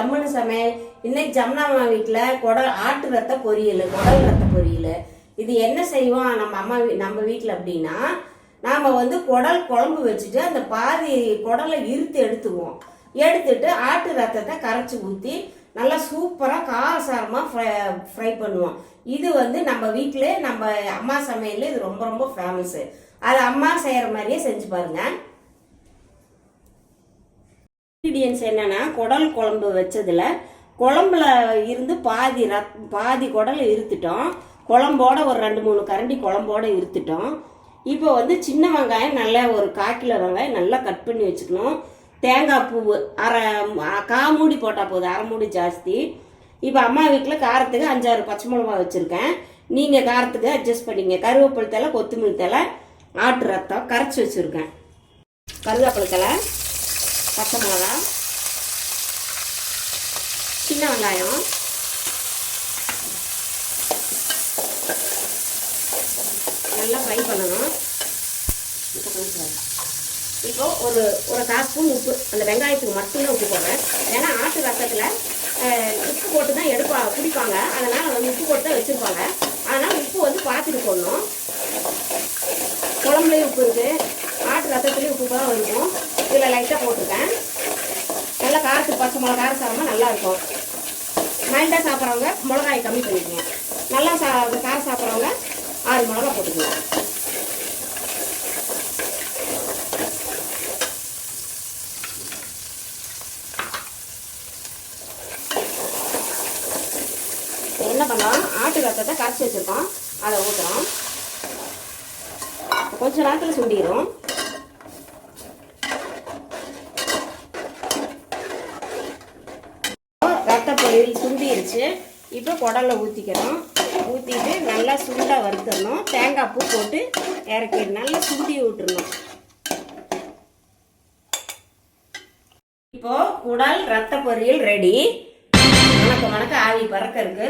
ஜம்முன்னு சமையல். இன்னைக்கு ஜம்னாமா வீட்டில் ஆட்டு ரத்த பொரியல், குடல் ரத்த பொரியல். இது என்ன செய்வோம் நம்ம வீட்டில் அப்படின்னா, நாம் வந்து குடல் குழம்பு வச்சுட்டு அந்த பாதி குடலை எடுத்துக்குவோம். எடுத்துட்டு ஆட்டு ரத்தத்தை கரைச்சி ஊற்றி நல்லா சூப்பராக காரசாரமாக ஃப்ரை பண்ணுவோம். இது வந்து நம்ம வீட்டில் நம்ம அம்மா சமையல் இது ரொம்ப ரொம்ப ஃபேமஸ்ஸு. அது அம்மா செய்கிற மாதிரியே செஞ்சு பாருங்கள். இன்க்ரீடியன்ஸ் என்னன்னா, குடல் குழம்பு வச்சதுல குழம்புல இருந்து பாதி குடலை இருத்துட்டோம். குழம்போட ஒரு 2-3 கரண்டி குழம்போட இருத்துட்டோம். இப்போ வந்து சின்ன வெங்காயம் நல்லா ஒரு 1/4 கிலோ வெங்காயம் நல்லா கட் பண்ணி வச்சுக்கணும். தேங்காய் பூவு காமூடி போட்டால் போதும், 1/2 மூடி ஜாஸ்தி. இப்போ அம்மா வீட்டில் காரத்துக்கு 5-6 பச்சை மிளகா வச்சுருக்கேன். நீங்கள் காரத்துக்கு அட்ஜஸ்ட் பண்ணிங்க. கருவேப்பிலை தலை, கொத்தமல்லி தலை, ஆட்டு ரத்தம் கரைச்சி வச்சுருக்கேன். கருவேப்பிலை தலை, பச்சை மிளகா, சின்ன வெங்காயம், நல்லா ஃப்ரை பண்ணணும். இப்போ ஒரு 1/4 ஸ்பூன் உப்பு, அந்த வெங்காயத்துக்கு மட்டும்தான் உப்பு போடுறேன். ஏன்னா ஆட்டு ரத்தத்தில் உப்பு போட்டு தான் குடிப்பாங்க. அதனால் வந்து உப்பு போட்டு தான் வச்சுருப்பாங்க. அதனால் உப்பு வந்து பார்த்துட்டு போடணும். குழம்புலேயும் உப்பு இருக்குது, ஆட்டு ரத்தத்துலேயும் உப்பு தான் இருக்கும். இதில் லைட்டாக போட்டிருக்கேன். நல்லா காரத்துக்கு பச்சை மிளகா காரசாரமாக நல்லாயிருக்கும். மைல்டாக சாப்பிட்றவங்க மிளகாயை கம்மி பண்ணிக்கோங்க. நல்லா காரம் சாப்பிட்றவங்க 6 மிளகா போட்டுக்கோங்க. என்ன பண்ணலாம், ஆட்டு ரத்தத்தை கரைச்சி வச்சுருக்கோம், அதை ஊற்றுறோம். கொஞ்ச நேரத்தில் சுண்டிடும். ரத்த பொரியல் சுண்டிடுச்சு. இப்போ குடலை ஊற்றிக்கிறோம். ஊற்றிட்டு நல்லா சுண்டாக வறுத்துடணும். தேங்காய் பூ போட்டு இறக்கி நல்லா சுண்டி விட்டுறணும். இப்போ குடல் ரத்த பொரியல் ரெடி. வணக்கம் ஆவி பறக்க இருக்கு.